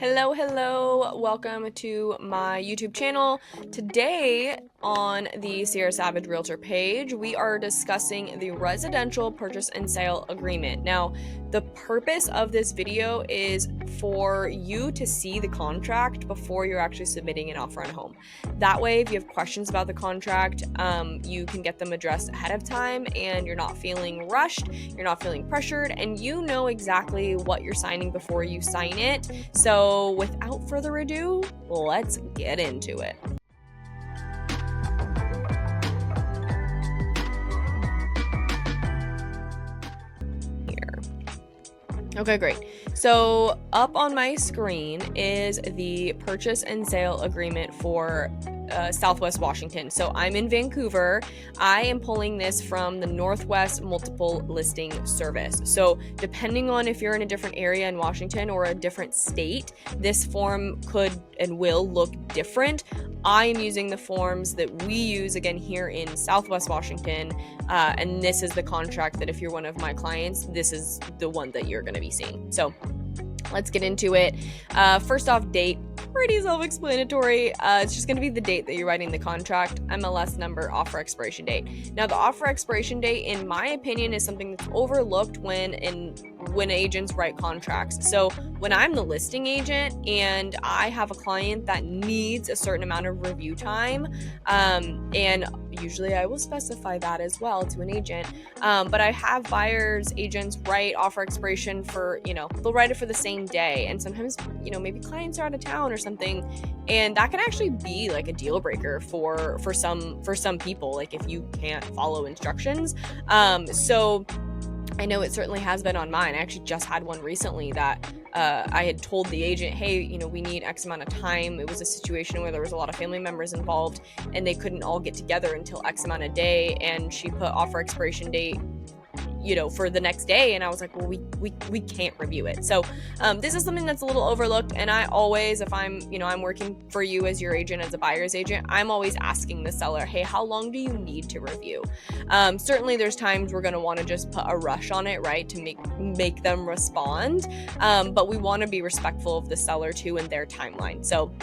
Hello, welcome to my YouTube channel. Today on the Sierra Savage Realtor page, we are discussing the residential purchase and sale agreement. Now, the purpose of this video is for you to see the contract before you're actually submitting an offer on a home. That way, if you have questions about the contract, you can get them addressed ahead of time and you're not feeling rushed, you're not feeling pressured, and you know exactly what you're signing before you sign it. So without further ado, let's get into it. Okay, great. So up on my screen is the purchase and sale agreement for Southwest Washington. So I'm in Vancouver. I am pulling this from the Northwest Multiple Listing Service. So depending on if you're in a different area in Washington or a different state, this form could and will look different. I am using the forms that we use again here in Southwest Washington, and this is the contract that if you're one of my clients, this is the one that you're going to be seeing. So let's get into it. First off, date. Pretty self-explanatory. It's just going to be the date that you're writing the contract, MLS number, offer expiration date. Now, the offer expiration date, in my opinion, is something that's overlooked when agents write contracts. So when I'm the listing agent and I have a client that needs a certain amount of review time, and usually I will specify that as well to an agent, but I have buyers agents write offer expiration for, they'll write it for the same day, and sometimes maybe clients are out of town or something, and that can actually be like a deal breaker for some people, like if you can't follow instructions. So I know it certainly has been on mine. I actually just had one recently that I had told the agent, hey, we need X amount of time. It was a situation where there was a lot of family members involved and they couldn't all get together until X amount of day, and she put offer expiration date for the next day, and I was like, well, we can't review it. So this is something that's a little overlooked, and I always, if I'm working for you as your agent, as a buyer's agent, I'm always asking the seller, hey, how long do you need to review? Certainly there's times we're going to want to just put a rush on it, right, to make them respond, but we want to be respectful of the seller too and their timeline. So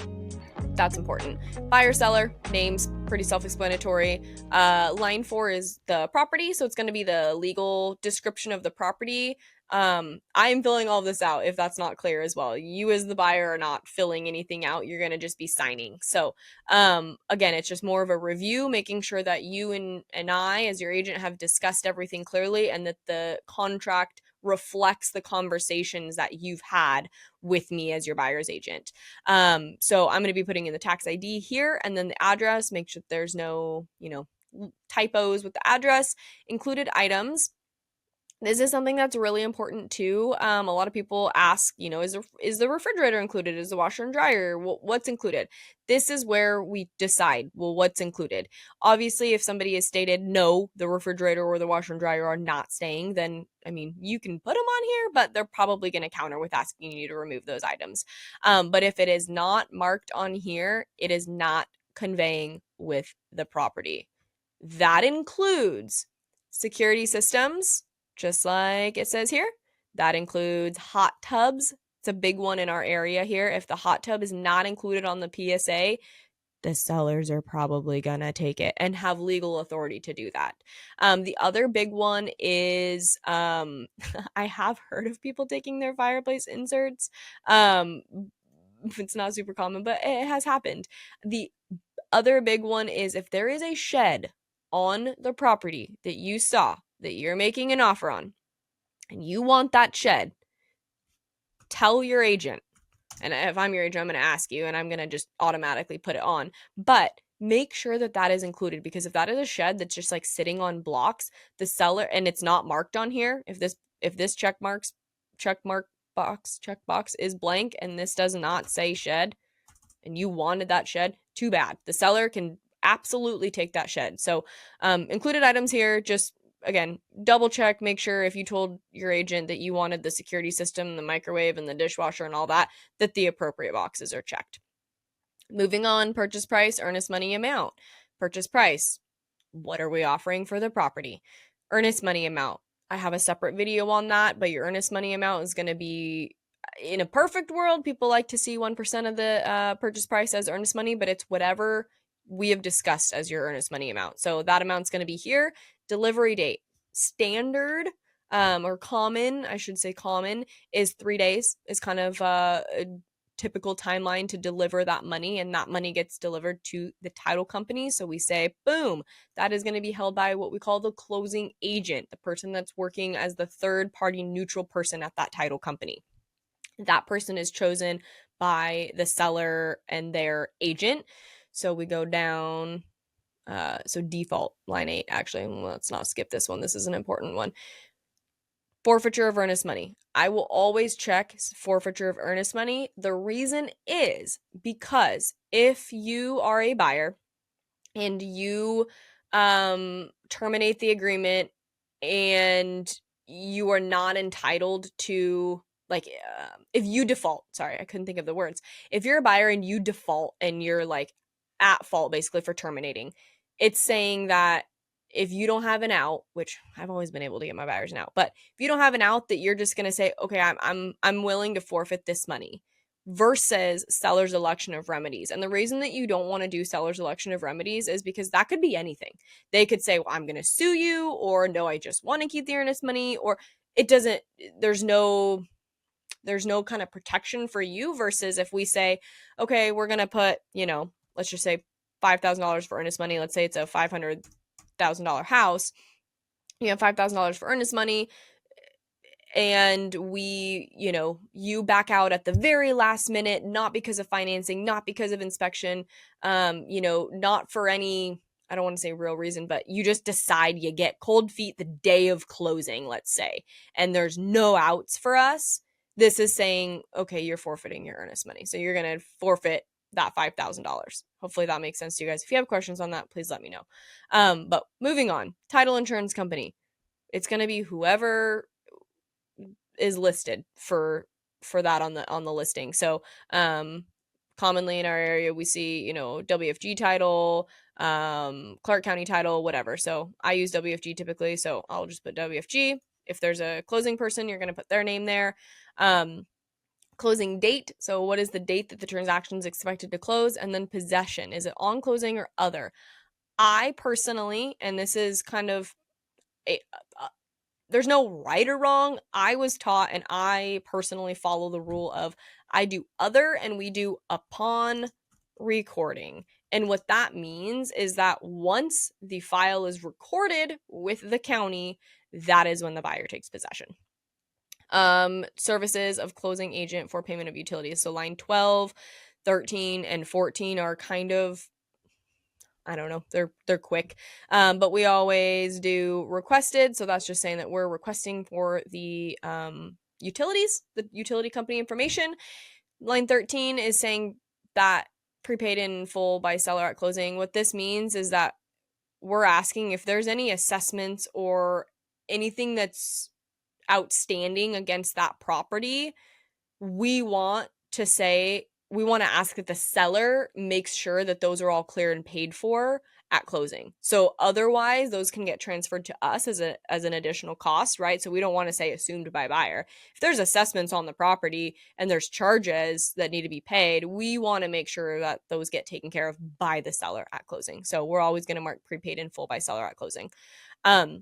that's important. Buyer, seller, names, pretty self-explanatory. Line 4 is the property, so it's going to be the legal description of the property. I'm filling all this out if that's not clear as well. You as the buyer are not filling anything out. You're going to just be signing. So again, it's just more of a review, making sure that you and I as your agent have discussed everything clearly and that the contract reflects the conversations that you've had with me as your buyer's agent. So I'm going to be putting in the tax ID here and then the address, make sure there's no, typos with the address. Included items. This is something that's really important too. A lot of people ask, is the refrigerator included? Is the washer and dryer? What's included? This is where we decide, what's included. Obviously, if somebody has stated, no, the refrigerator or the washer and dryer are not staying, then, you can put them on here, but they're probably going to counter with asking you to remove those items. But if it is not marked on here, it is not conveying with the property. That includes security systems, just like it says here. That includes hot tubs. It's a big one in our area here. If the hot tub is not included on the PSA, the sellers are probably going to take it and have legal authority to do that. The other big one is I have heard of people taking their fireplace inserts. It's not super common, but it has happened. The other big one is if there is a shed on the property that you saw that you're making an offer on and you want that shed, tell your agent. And if I'm your agent, I'm going to ask you and I'm going to just automatically put it on. But make sure that that is included, because if that is a shed that's just like sitting on blocks, the seller, and it's not marked on here, if this check box is blank and this does not say shed and you wanted that shed, too bad. The seller can absolutely take that shed. So included items here, just again, double check, make sure if you told your agent that you wanted the security system, the microwave, and the dishwasher and all that, that the appropriate boxes are checked. Moving on, purchase price, earnest money amount. Purchase price, what are we offering for the property? Earnest money amount, I have a separate video on that, but your earnest money amount is going to be, In a perfect world, people like to see 1% of the purchase price as earnest money, but it's whatever we have discussed as your earnest money amount. So that amount's going to be here. Delivery date. Standard or common, I should say common, is 3 days, is kind of a typical timeline to deliver that money, and that money gets delivered to the title company. So we say, boom, that is going to be held by what we call the closing agent, the person that's working as the third party neutral person at that title company. That person is chosen by the seller and their agent. So we go down. So default line 8, actually, let's not skip this one. This is an important one. Forfeiture of earnest money. I will always check forfeiture of earnest money. The reason is because if you are a buyer and you terminate the agreement and you are not entitled to, like, if you default, sorry, I couldn't think of the words. If you're a buyer and you default and you're like at fault basically for terminating, it's saying that if you don't have an out, which I've always been able to get my buyers an out, but if you don't have an out, that you're just going to say, okay, I'm willing to forfeit this money, versus seller's election of remedies. And the reason that you don't want to do seller's election of remedies is because that could be anything. They could say, well, I'm going to sue you, or no, I just want to keep the earnest money, or it doesn't, there's no kind of protection for you. Versus if we say, okay, we're going to put, let's just say $5,000 for earnest money. Let's say it's a $500,000 house. You have $5,000 for earnest money, and you back out at the very last minute, not because of financing, not because of inspection, not for any, I don't want to say real reason, but you just decide, you get cold feet the day of closing, let's say, and there's no outs for us. This is saying, okay, you're forfeiting your earnest money. So you're going to forfeit that $5,000. Hopefully that makes sense to you guys. If you have questions on that, please let me know. But moving on, title insurance company. It's going to be whoever is listed for that on the listing. So commonly in our area we see, WFG title, Clark County title, whatever. So I use WFG typically, so I'll just put WFG. If there's a closing person, you're going to put their name there. Closing date, so what is the date that the transaction is expected to close? And then possession, is it on closing or other? I personally, and this is kind of there's no right or wrong. I was taught, and I personally follow the rule of, I do other and we do upon recording. And what that means is that once the file is recorded with the county, that is when the buyer takes possession. Services of closing agent for payment of utilities. So line 12, 13, and 14 are kind of, I don't know, they're quick. But we always do requested. So that's just saying that we're requesting for the utilities, the utility company information. Line 13 is saying that prepaid in full by seller at closing. What this means is that we're asking if there's any assessments or anything that's outstanding against that property. We want to ask that the seller makes sure that those are all clear and paid for at closing. So otherwise those can get transferred to us as an additional cost, right? So we don't want to say assumed by buyer. If there's assessments on the property and there's charges that need to be paid, we want to make sure that those get taken care of by the seller at closing. So we're always going to mark prepaid in full by seller at closing. I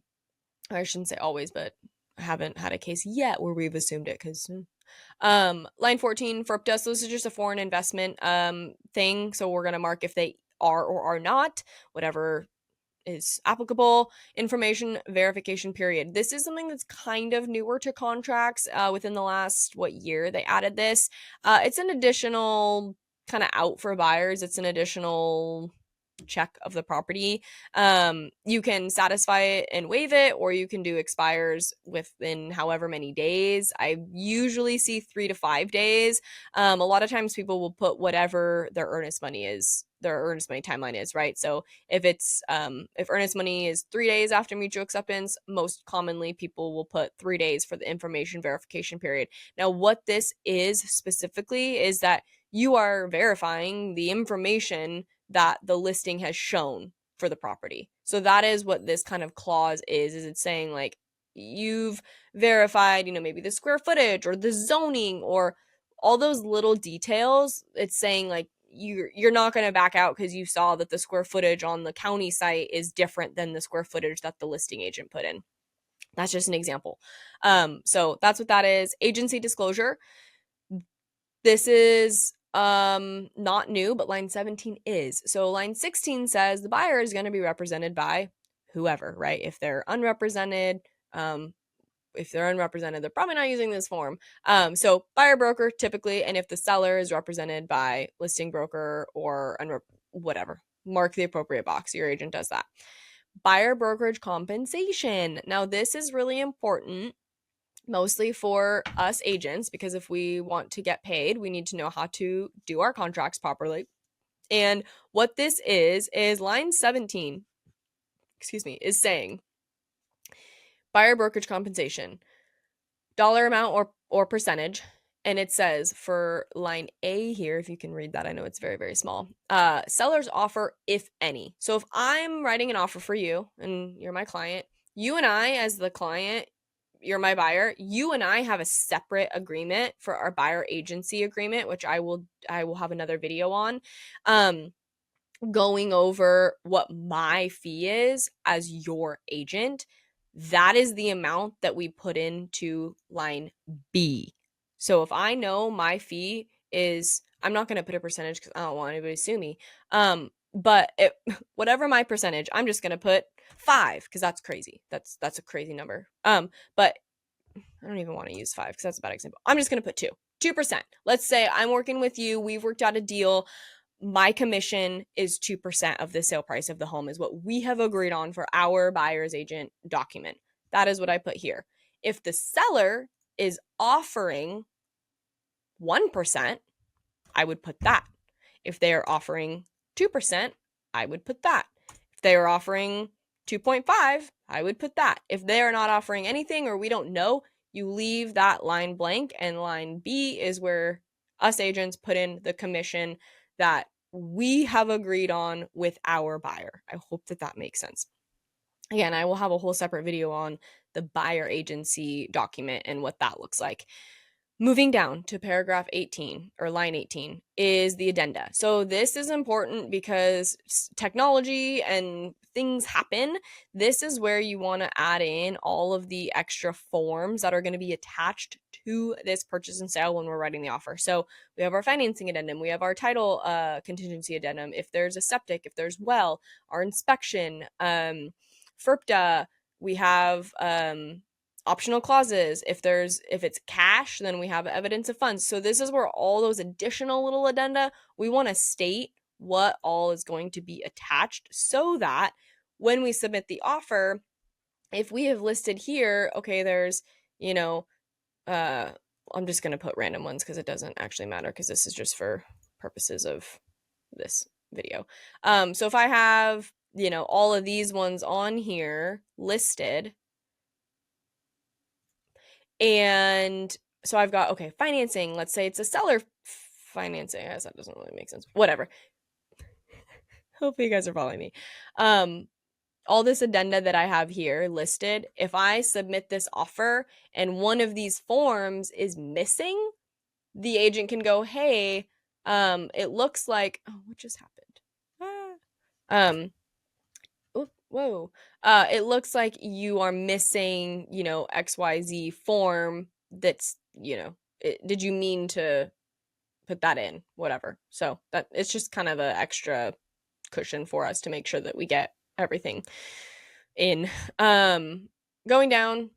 shouldn't say always, but I haven't had a case yet where we've assumed it, because line 14, FERPTA. So this is just a foreign investment thing. So we're going to mark if they are or are not, whatever is applicable. Information verification period. This is something that's kind of newer to contracts within the last, year they added this. It's an additional kind of out for buyers. It's an additional check of the property. You can satisfy it and waive it, or you can do expires within however many days. I usually see 3 to 5 days. A lot of times people will put whatever their earnest money timeline is, right? So if it's if earnest money is 3 days after mutual acceptance, most commonly people will put 3 days for the information verification period. Now, what this is specifically is that you are verifying the information that the listing has shown for the property. So that is what this kind of clause is it's saying, like, you've verified, maybe the square footage or the zoning or all those little details, it's saying like you're not going to back out because you saw that the square footage on the county site is different than the square footage that the listing agent put in. That's just an example. So that's what that is. Agency disclosure. This is not new, but line 17 is. So line 16 says the buyer is going to be represented by whoever, right? If they're unrepresented, they're probably not using this form. So buyer broker typically, and if the seller is represented by listing broker or whatever, mark the appropriate box. Your agent does that. Buyer brokerage compensation. Now this is really important, mostly for us agents, because if we want to get paid, we need to know how to do our contracts properly. And what this is line 17, is saying buyer brokerage compensation, dollar amount or percentage. And it says for line A here, if you can read that, I know it's very, very small. Seller's offer, if any. So if I'm writing an offer for you and you're my client, you and I, as the client, you're my buyer, you and I have a separate agreement for our buyer agency agreement, which I will have another video on, going over what my fee is as your agent. That is the amount that we put into line B. So if I know my fee is, I'm not going to put a percentage because I don't want anybody to sue me. But whatever my percentage, I'm just going to put 5 because that's crazy. That's a crazy number. But I don't even want to use 5 because that's a bad example. I'm just going to put 2%. Let's say I'm working with you. We've worked out a deal. My commission is 2% of the sale price of the home is what we have agreed on for our buyer's agent document. That is what I put here. If the seller is offering 1%, I would put that. If they are offering 2%, I would put that. If they are offering 2.5, I would put that. If they are not offering anything or we don't know, you leave that line blank, and line B is where us agents put in the commission that we have agreed on with our buyer. I hope that makes sense. Again, I will have a whole separate video on the buyer agency document and what that looks like. Moving down to paragraph 18 or line 18 is the addenda. So this is important because technology and things happen. This is where you want to add in all of the extra forms that are going to be attached to this purchase and sale when we're writing the offer. So we have our financing addendum, we have our title contingency addendum, if there's a septic, if there's well, our inspection, FERPTA, we have optional clauses. If it's cash, then we have evidence of funds. So this is where all those additional little addenda, we want to state what all is going to be attached so that when we submit the offer, if we have listed here, okay, there's, I'm just going to put random ones because it doesn't actually matter because this is just for purposes of this video. So if I have, all of these ones on here listed, and so I've got, okay, financing. Let's say it's a seller financing. I guess that doesn't really make sense. Whatever. Hopefully you guys are following me. All this addenda that I have here listed, if I submit this offer and one of these forms is missing, the agent can go, hey, it looks like, oh, what just happened? Whoa. It looks like you are missing, XYZ form that's, did you mean to put that in? Whatever. So that it's just kind of an extra cushion for us to make sure that we get everything in. Going down,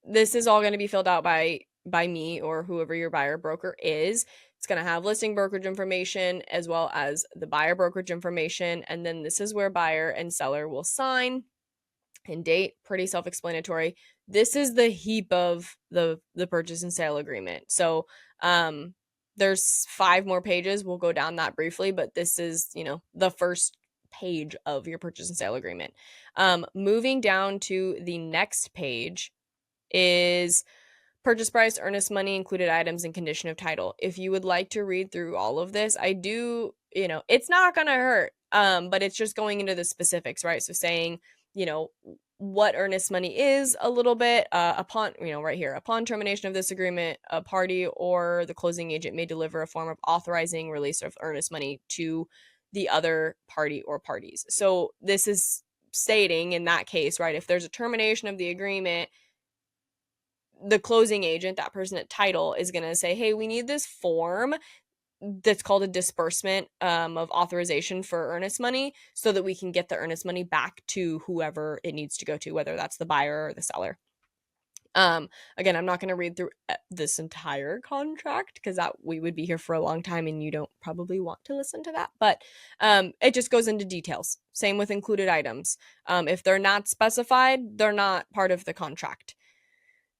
this is all going to be filled out by me or whoever your buyer broker is. It's going to have listing brokerage information as well as the buyer brokerage information. And then this is where buyer and seller will sign and date. Pretty self-explanatory. This is the heap of the purchase and sale agreement. So there's 5 more pages. We'll go down that briefly, but this is, the first page of your purchase and sale agreement. Moving down to the next page is purchase price, earnest money, included items, and condition of title. If you would like to read through all of this, I do, it's not going to hurt, but it's just going into the specifics, right? So saying, what earnest money is a little bit. Upon, right here, upon termination of this agreement, a party or the closing agent may deliver a form of authorizing release of earnest money to the other party or parties. So this is stating in that case, right, if there's a termination of the agreement, the closing agent, that person at title, is going to say, hey, we need this form that's called a disbursement of authorization for earnest money so that we can get the earnest money back to whoever it needs to go to, whether that's the buyer or the seller. Again, I'm not going to read through this entire contract because that we would be here for a long time and you don't probably want to listen to that, but it just goes into details. Same with included items. If they're not specified, they're not part of the contract.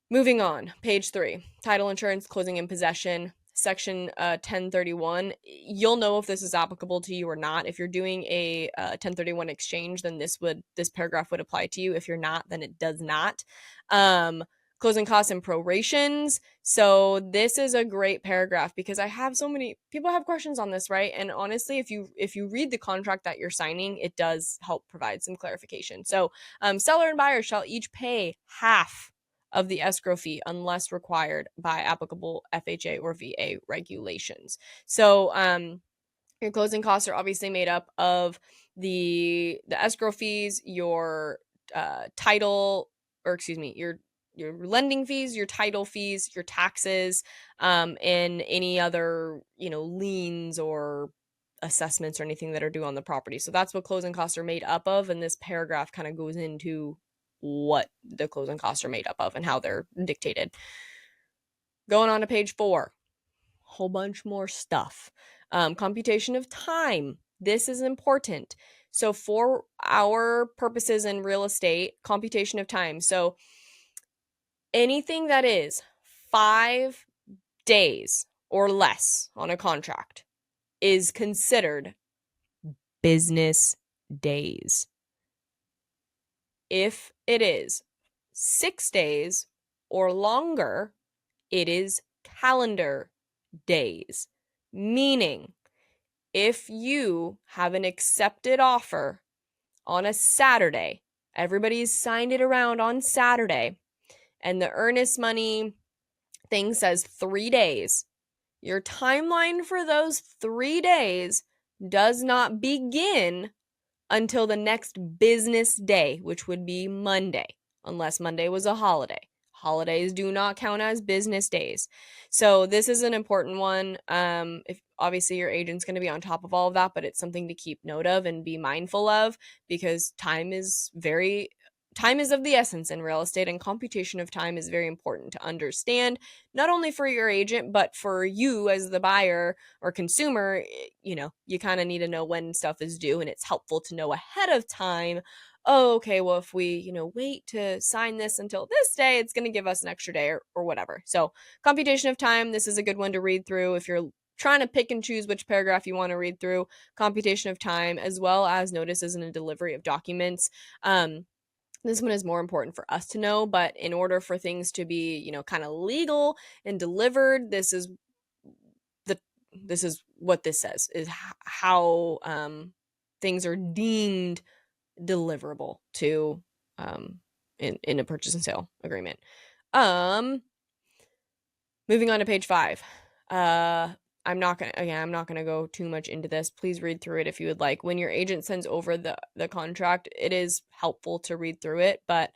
Moving on, page 3, title insurance, closing in possession, section 1031. You'll know if this is applicable to you or not. If you're doing a 1031 exchange, then this paragraph would apply to you. If you're not, then it does not. Closing costs and prorations. So this is a great paragraph because I have so many people have questions on this, right? And honestly, if you read the contract that you're signing, it does help provide some clarification. So seller and buyer shall each pay half of the escrow fee unless required by applicable FHA or VA regulations. So your closing costs are obviously made up of the escrow fees, your title, or excuse me, your lending fees, your title fees, your taxes, and any other, liens or assessments or anything that are due on the property. So that's what closing costs are made up of, and this paragraph kind of goes into what the closing costs are made up of and how they're dictated. Going on to page 4, whole bunch more stuff. Computation of time. This is important. So for our purposes in real estate, computation of time. So anything that is 5 days or less on a contract is considered business days. If it is 6 days or longer, it is calendar days. Meaning, if you have an accepted offer on a Saturday, everybody's signed it around on Saturday, and the earnest money thing says 3 days, your timeline for those 3 days does not begin until the next business day, which would be Monday, unless Monday was a holiday. Holidays do not count as business days. So this is an important one. If obviously your agent's going to be on top of all of that, but it's something to keep note of and be mindful of because time is of the essence in real estate, and computation of time is very important to understand, not only for your agent, but for you as the buyer or consumer. You kind of need to know when stuff is due, and it's helpful to know ahead of time. Oh, okay, well, if we, wait to sign this until this day, it's going to give us an extra day or whatever. So computation of time, this is a good one to read through if you're trying to pick and choose which paragraph you want to read through. Computation of time, as well as notices and delivery of documents. This one is more important for us to know, but in order for things to be, kind of legal and delivered, this is what this says, is how things are deemed deliverable to in a purchase and sale agreement. Moving on to page 5. I'm not gonna go too much into this. Please read through it if you would like. When your agent sends over the contract, it is helpful to read through it, but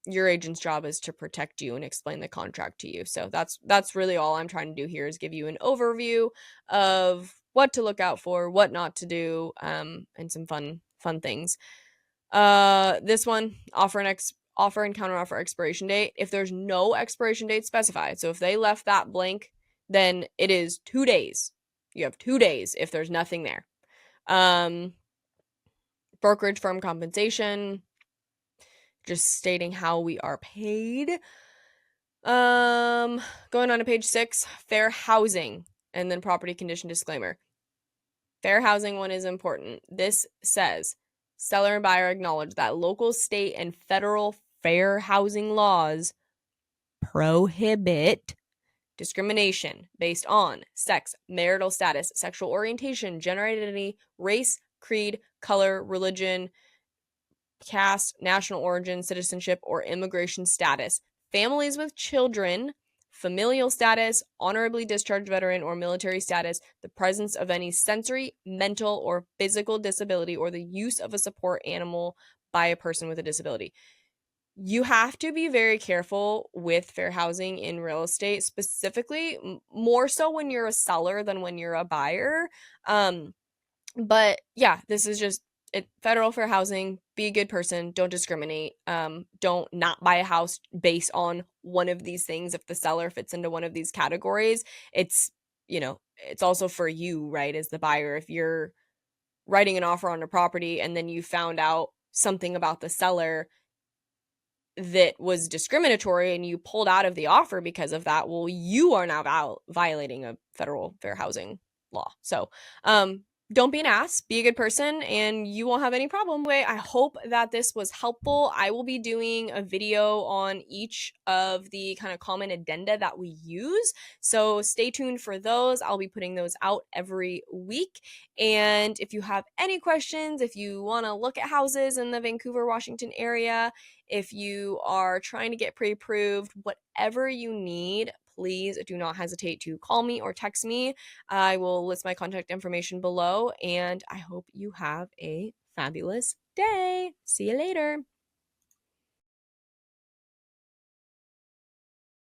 your agent's job is to protect you and explain the contract to you. So that's really all I'm trying to do here, is give you an overview of what to look out for, what not to do, and some fun things. This one, offer and counteroffer expiration date. If there's no expiration date specified, so if they left that blank, then it is 2 days. You have 2 days if there's nothing there. Brokerage firm compensation, just stating how we are paid. Going on to page 6, fair housing, and then property condition disclaimer. Fair housing one is important. This says, seller and buyer acknowledge that local, state, and federal fair housing laws prohibit discrimination based on sex, marital status, sexual orientation, gender identity, race, creed, color, religion, caste, national origin, citizenship, or immigration status, families with children, familial status, honorably discharged veteran, or military status, the presence of any sensory, mental, or physical disability, or the use of a support animal by a person with a disability. You have to be very careful with fair housing in real estate, specifically more so when you're a seller than when you're a buyer. But yeah, this is just it, federal fair housing. Be a good person. Don't discriminate. Don't not buy a house based on one of these things. If the seller fits into one of these categories, it's it's also for you, right? As the buyer, if you're writing an offer on a property and then you found out something about the seller that was discriminatory and you pulled out of the offer because of that, well, you are now violating a federal fair housing law. So, don't be an ass, be a good person, and you won't have any problem. Anyway, I hope that this was helpful. I will be doing a video on each of the kind of common addenda that we use. So stay tuned for those. I'll be putting those out every week. And if you have any questions, if you want to look at houses in the Vancouver, Washington area, if you are trying to get pre-approved, whatever you need, please do not hesitate to call me or text me. I will list my contact information below, and I hope you have a fabulous day. See you later.